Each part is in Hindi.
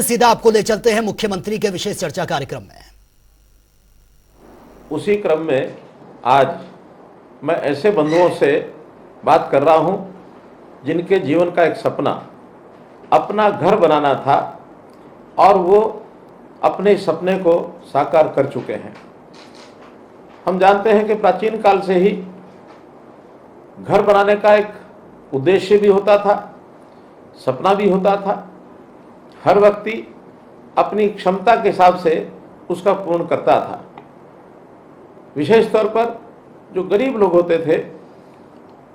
सीधा आपको ले चलते हैं मुख्यमंत्री के विशेष चर्चा कार्यक्रम में। उसी क्रम में आज मैं ऐसे बंधुओं से बात कर रहा हूं जिनके जीवन का एक सपना अपना घर बनाना था और वो अपने सपने को साकार कर चुके हैं। हम जानते हैं कि प्राचीन काल से ही घर बनाने का एक उद्देश्य भी होता था, सपना भी होता था। हर व्यक्ति अपनी क्षमता के हिसाब से उसका पूर्ण करता था। विशेष तौर पर जो गरीब लोग होते थे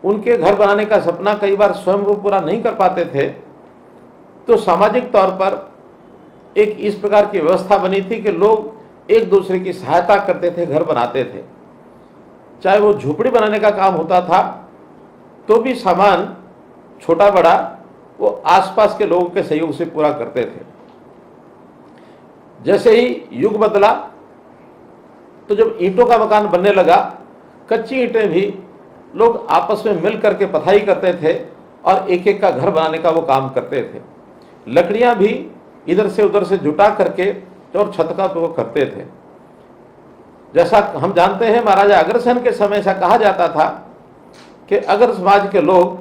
उनके घर बनाने का सपना कई बार स्वयं वो पूरा नहीं कर पाते थे, तो सामाजिक तौर पर एक इस प्रकार की व्यवस्था बनी थी कि लोग एक दूसरे की सहायता करते थे, घर बनाते थे। चाहे वो झोपड़ी बनाने का काम होता था तो भी सामान छोटा बड़ा वो आसपास के लोगों के सहयोग से पूरा करते थे। जैसे ही युग बदला तो जब ईंटों का मकान बनने लगा, कच्ची ईंटें भी लोग आपस में मिल करके पथाई करते थे और एक एक का घर बनाने का वो काम करते थे। लकड़ियां भी इधर से उधर से जुटा करके और छत का वो करते थे। जैसा हम जानते हैं महाराजा अग्रसेन के समय ऐसा कहा जाता था कि अगर समाज के लोग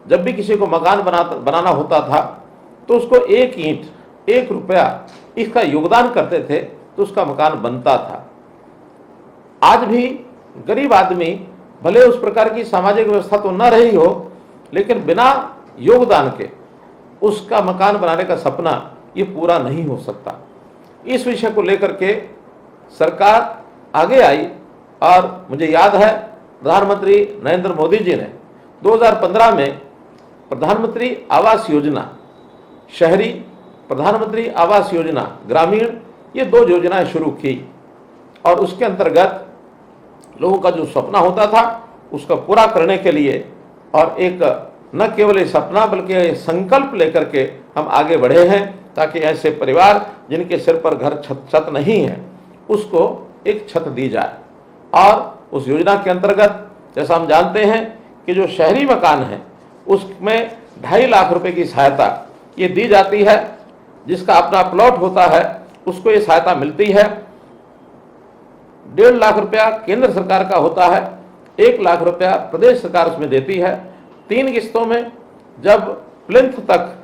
जब भी किसी को मकान बनाना होता था तो उसको एक ईंट, 1 रुपया इसका योगदान करते थे तो उसका मकान बनता था। आज भी गरीब आदमी भले उस प्रकार की सामाजिक व्यवस्था तो न रही हो, लेकिन बिना योगदान के उसका मकान बनाने का सपना ये पूरा नहीं हो सकता। इस विषय को लेकर के सरकार आगे आई और मुझे याद है प्रधानमंत्री नरेंद्र मोदी जी ने 2015 में प्रधानमंत्री आवास योजना शहरी, प्रधानमंत्री आवास योजना ग्रामीण, ये 2 योजनाएं शुरू की और उसके अंतर्गत लोगों का जो सपना होता था उसका पूरा करने के लिए और एक न केवल ये सपना बल्कि संकल्प लेकर के हम आगे बढ़े हैं ताकि ऐसे परिवार जिनके सिर पर घर छत नहीं है उसको एक छत दी जाए। और उस योजना के अंतर्गत जैसा हम जानते हैं कि जो शहरी मकान है उसमें 2.5 लाख रुपए की सहायता ये दी जाती है। जिसका अपना प्लॉट होता है उसको ये सहायता मिलती है। 1.5 लाख रुपया केंद्र सरकार का होता है, 1 लाख रुपया प्रदेश सरकार उसमें देती है। 3 किस्तों में जब प्लिंथ तक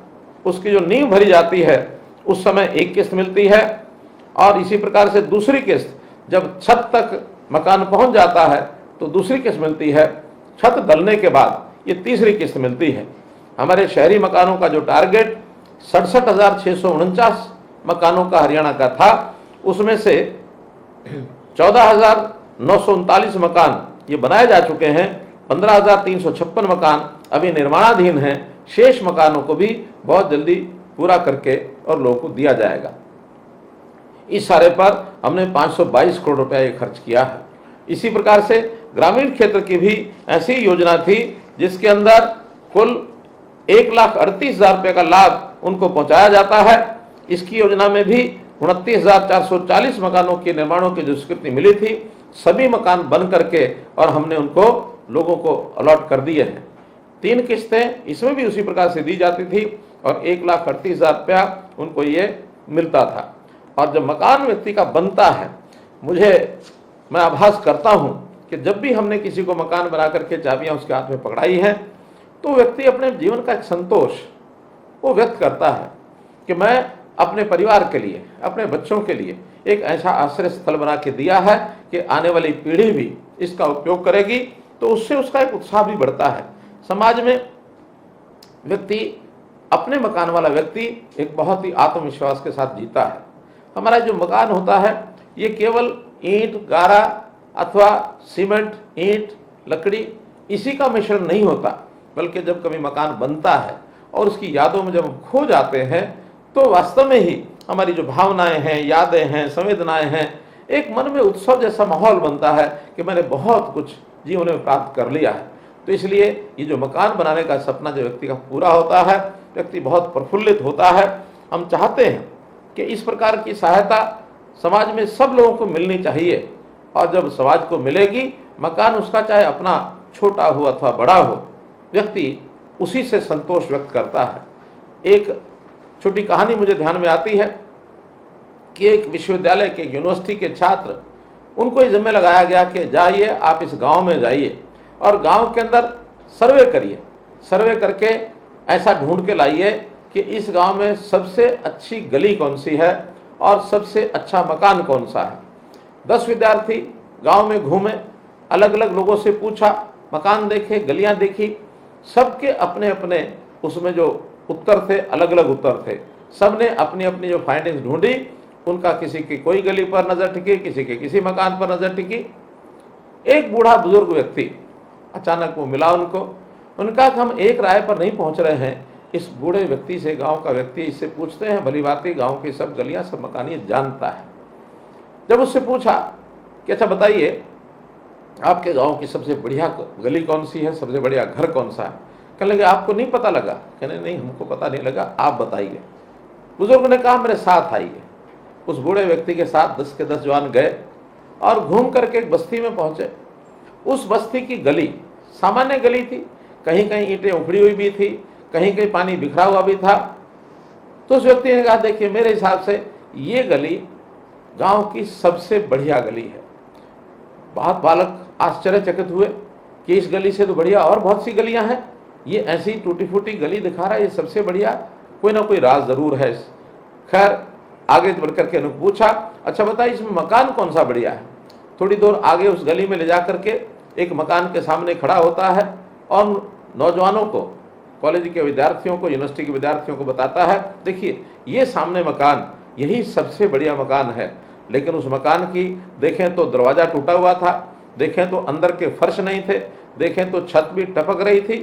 उसकी जो नींव भरी जाती है उस समय 1 किस्त मिलती है और इसी प्रकार से दूसरी किस्त जब छत तक मकान पहुंच जाता है तो दूसरी किस्त मिलती है। छत डलने के बाद ये तीसरी किस्त मिलती है। हमारे शहरी मकानों का जो टारगेट 67,649 मकानों का हरियाणा का था, उसमें से 14,939 मकान ये बनाए जा चुके हैं। 15,356 मकान अभी निर्माणाधीन हैं। शेष मकानों को भी बहुत जल्दी पूरा करके और लोगों को दिया जाएगा। इस सारे पर हमने 522 करोड़ रुपया ये खर्च किया है। इसी प्रकार से ग्रामीण क्षेत्र की भी ऐसी योजना थी जिसके अंदर कुल 1,38,000 रुपये का लाभ उनको पहुंचाया जाता है। इसकी योजना में भी 29,440 मकानों के निर्माणों की जो स्वीकृति मिली थी, सभी मकान बन करके और हमने उनको लोगों को अलॉट कर दिए हैं। 3 किस्तें इसमें भी उसी प्रकार से दी जाती थी और 1,38,000 रुपया उनको ये मिलता था। और जब मकान व्यक्ति का बनता है, मैं आभास करता हूं कि जब भी हमने किसी को मकान बना करके चाबियां उसके हाथ में पकड़ाई हैं तो व्यक्ति अपने जीवन का एक संतोष वो व्यक्त करता है कि मैं अपने परिवार के लिए, अपने बच्चों के लिए एक ऐसा आश्रय स्थल बना के दिया है कि आने वाली पीढ़ी भी इसका उपयोग करेगी, तो उससे उसका एक उत्साह भी बढ़ता है। समाज में व्यक्ति, अपने मकान वाला व्यक्ति एक बहुत ही आत्मविश्वास के साथ जीता है। हमारा जो मकान होता है ये केवल ईंट, गारा अथवा सीमेंट, ईंट, लकड़ी इसी का मिश्रण नहीं होता, बल्कि जब कभी मकान बनता है और उसकी यादों में जब हम खो जाते हैं तो वास्तव में ही हमारी जो भावनाएं हैं, यादें हैं, संवेदनाएं हैं, एक मन में उत्सव जैसा माहौल बनता है कि मैंने बहुत कुछ जीवन में प्राप्त कर लिया है। तो इसलिए ये जो मकान बनाने का सपना जो व्यक्ति का पूरा होता है, व्यक्ति बहुत प्रफुल्लित होता है। हम चाहते हैं कि इस प्रकार की सहायता समाज में सब लोगों को मिलनी चाहिए और जब समाज को मिलेगी, मकान उसका चाहे अपना छोटा हो अथवा बड़ा हो, व्यक्ति उसी से संतोष व्यक्त करता है। एक छोटी कहानी मुझे ध्यान में आती है कि एक विश्वविद्यालय के, यूनिवर्सिटी के छात्र, उनको ये जिम्मे लगाया गया कि जाइए आप इस गांव में जाइए और गांव के अंदर सर्वे करिए, सर्वे करके ऐसा ढूंढ के लाइए कि इस गांव में सबसे अच्छी गली कौन सी है और सबसे अच्छा मकान कौन सा है। 10 विद्यार्थी गांव में घूमे, अलग अलग लोगों से पूछा, मकान देखे, गलियां देखी, सबके अपने अपने उसमें जो उत्तर थे, अलग अलग उत्तर थे। सबने अपनी अपनी जो फाइंडिंग्स ढूंढी, उनका किसी की कोई गली पर नजर टिकी, किसी के किसी मकान पर नजर टिकी। एक बूढ़ा बुजुर्ग व्यक्ति अचानक वो मिला उनको। उनका कि हम एक राय पर नहीं पहुंच रहे हैं, इस बूढ़े व्यक्ति से, गांव का व्यक्ति, इससे पूछते हैं, भली बात गांव की सब गलियां, सब मकान ये जानता है। जब उससे पूछा कि अच्छा बताइए आपके गांव की सबसे बढ़िया गली कौन सी है, सबसे बढ़िया घर कौन सा है, कहने लगे आपको नहीं पता लगा? कहने नहीं, हमको पता नहीं लगा, आप बताइए। बुजुर्ग ने कहा मेरे साथ आइए। उस बूढ़े व्यक्ति के साथ 10 के 10 जवान गए और घूम करके एक बस्ती में पहुंचे। उस बस्ती की गली सामान्य गली थी, कहीं कहीं ईंटें उखड़ी हुई भी थी, कहीं कहीं पानी बिखरा हुआ भी था। तो उस व्यक्ति ने कहा देखिए मेरे हिसाब से ये गली गांव की सबसे बढ़िया गली है। बहुत बालक आश्चर्यचकित हुए कि इस गली से तो बढ़िया और बहुत सी गलियां हैं, ये ऐसी टूटी फूटी गली दिखा रहा है, ये सबसे बढ़िया, कोई ना कोई राज जरूर है। खैर आगे बढ़कर के उन्होंने पूछा अच्छा बताइए इसमें मकान कौन सा बढ़िया है। थोड़ी दूर आगे उस गली में ले जा करके एक मकान के सामने खड़ा होता है और नौजवानों को, कॉलेज के विद्यार्थियों को, यूनिवर्सिटी के विद्यार्थियों को बताता है देखिए ये सामने मकान यही सबसे बढ़िया मकान है। लेकिन उस मकान की देखें तो दरवाजा टूटा हुआ था, देखें तो अंदर के फर्श नहीं थे, देखें तो छत भी टपक रही थी।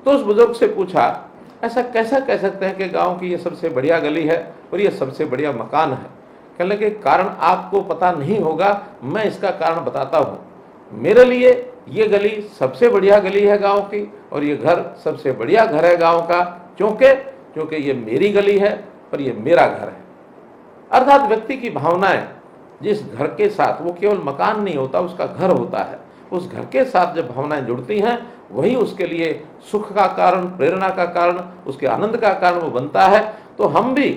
तो उस बुजुर्ग से पूछा ऐसा कैसा कह सकते हैं कि गांव की ये सबसे बढ़िया गली है और ये सबसे बढ़िया मकान है? कहने लगे कारण आपको पता नहीं होगा, मैं इसका कारण बताता हूँ। मेरे लिए ये गली सबसे बढ़िया गली है गांव की और ये घर सबसे बढ़िया घर है गांव का, क्योंकि ये मेरी गली है और ये मेरा घर है। अर्थात व्यक्ति की भावनाएं जिस घर के साथ, वो केवल मकान नहीं होता, उसका घर होता है, उस घर के साथ जब भावनाएं जुड़ती हैं वही उसके लिए सुख का कारण, प्रेरणा का कारण, उसके आनंद का कारण वो बनता है। तो हम भी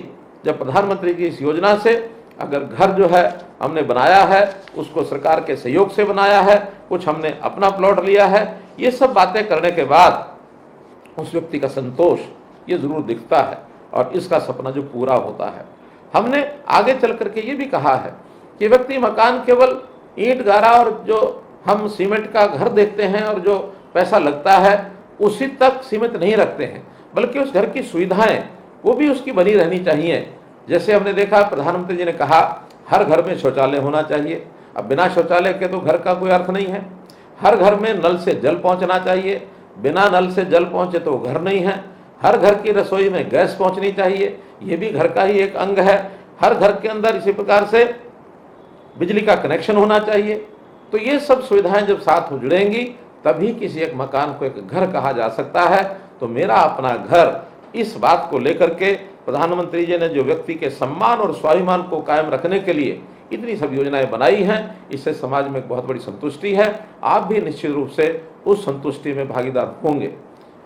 जब प्रधानमंत्री की इस योजना से अगर घर जो है हमने बनाया है, उसको सरकार के सहयोग से बनाया है, कुछ हमने अपना प्लॉट लिया है, ये सब बातें करने के बाद उस व्यक्ति का संतोष ये जरूर दिखता है और इसका सपना जो पूरा होता है। हमने आगे चल करके ये भी कहा है कि व्यक्ति मकान केवल ईंट गारा और जो हम सीमेंट का घर देखते हैं और जो पैसा लगता है उसी तक सीमित नहीं रखते हैं, बल्कि उस घर की सुविधाएं वो भी उसकी बनी रहनी चाहिए। जैसे हमने देखा प्रधानमंत्री जी ने कहा हर घर में शौचालय होना चाहिए। अब बिना शौचालय के तो घर का कोई अर्थ नहीं है। हर घर में नल से जल पहुंचना चाहिए, बिना नल से जल पहुंचे तो घर नहीं है। हर घर की रसोई में गैस पहुंचनी चाहिए, ये भी घर का ही एक अंग है। हर घर के अंदर इसी प्रकार से बिजली का कनेक्शन होना चाहिए। तो ये सब सुविधाएं जब साथ जुड़ेंगी तभी किसी एक मकान को एक घर कहा जा सकता है। तो मेरा अपना घर, इस बात को लेकर के प्रधानमंत्री जी ने जो व्यक्ति के सम्मान और स्वाभिमान को कायम रखने के लिए इतनी सब योजनाएं बनाई हैं, इससे समाज में एक बहुत बड़ी संतुष्टि है। आप भी निश्चित रूप से उस संतुष्टि में भागीदार होंगे।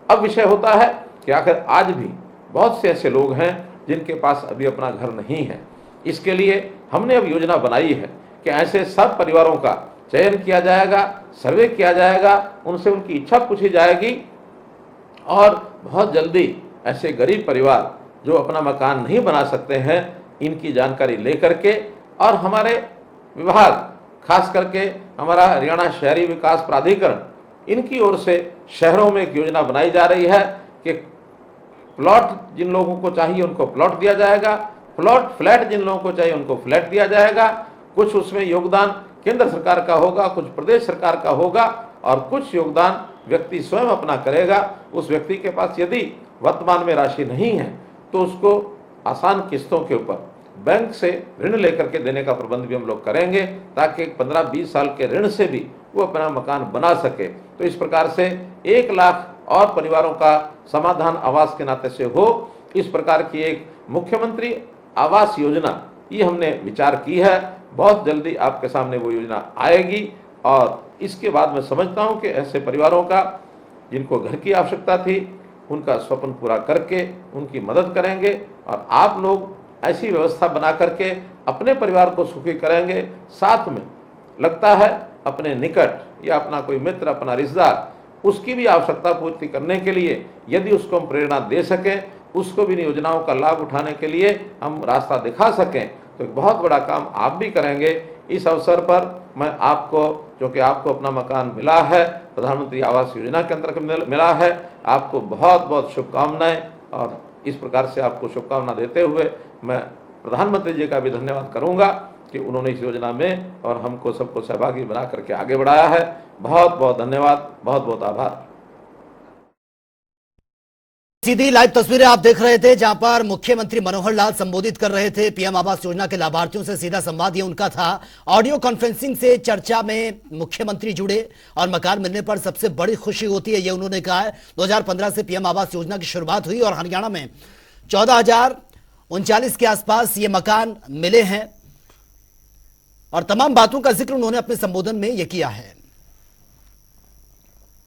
अब विषय होता है कि आखिर आज भी बहुत से ऐसे लोग हैं जिनके पास अभी अपना घर नहीं है। इसके लिए हमने अब योजना बनाई है कि ऐसे सब परिवारों का चयन किया जाएगा, सर्वे किया जाएगा, उनसे उनकी इच्छा पूछी जाएगी और बहुत जल्दी ऐसे गरीब परिवार जो अपना मकान नहीं बना सकते हैं, इनकी जानकारी लेकर के और हमारे विभाग, खास करके हमारा हरियाणा शहरी विकास प्राधिकरण, इनकी ओर से शहरों में एक योजना बनाई जा रही है कि प्लॉट जिन लोगों को चाहिए उनको प्लॉट दिया जाएगा, फ्लैट जिन लोगों को चाहिए उनको फ्लैट दिया जाएगा। कुछ उसमें योगदान केंद्र सरकार का होगा, कुछ प्रदेश सरकार का होगा और कुछ योगदान व्यक्ति स्वयं अपना करेगा। उस व्यक्ति के पास यदि वर्तमान में राशि नहीं है तो उसको आसान किस्तों के ऊपर बैंक से ऋण लेकर के देने का प्रबंध भी हम लोग करेंगे, ताकि 15-20 साल के ऋण से भी वो अपना मकान बना सके। तो इस प्रकार से 1 लाख और परिवारों का समाधान आवास के नाते से हो, इस प्रकार की एक मुख्यमंत्री आवास योजना ये हमने विचार की है। बहुत जल्दी आपके सामने वो योजना आएगी और इसके बाद मैं समझता हूँ कि ऐसे परिवारों का जिनको घर की आवश्यकता थी, उनका स्वप्न पूरा करके उनकी मदद करेंगे और आप लोग ऐसी व्यवस्था बना करके अपने परिवार को सुखी करेंगे। साथ में लगता है अपने निकट या अपना कोई मित्र, अपना रिश्तेदार, उसकी भी आवश्यकता पूर्ति करने के लिए यदि उसको हम प्रेरणा दे सकें, उसको भी इन योजनाओं का लाभ उठाने के लिए हम रास्ता दिखा सकें, तो एक बहुत बड़ा काम आप भी करेंगे। इस अवसर पर मैं आपको, क्योंकि आपको अपना मकान मिला है, प्रधानमंत्री आवास योजना के अंतर्गत मिला है, आपको बहुत बहुत शुभकामनाएं। और इस प्रकार से आपको शुभकामना देते हुए मैं प्रधानमंत्री जी का भी धन्यवाद करूंगा कि उन्होंने इस योजना में और हमको सबको सहभागी बना करके आगे बढ़ाया है। बहुत बहुत धन्यवाद, बहुत बहुत आभार। सीधी लाइव तस्वीरें आप देख रहे थे, जहां पर मुख्यमंत्री मनोहर लाल संबोधित कर रहे थे। पीएम आवास योजना के लाभार्थियों से सीधा संवाद ये उनका था। ऑडियो कॉन्फ्रेंसिंग से चर्चा में मुख्यमंत्री जुड़े और मकान मिलने पर सबसे बड़ी खुशी होती है, ये उन्होंने कहा है। 2015 से पीएम आवास योजना की शुरुआत हुई और हरियाणा में 14,039 के आसपास ये मकान मिले हैं और तमाम बातों का जिक्र उन्होंने अपने संबोधन में ये किया है।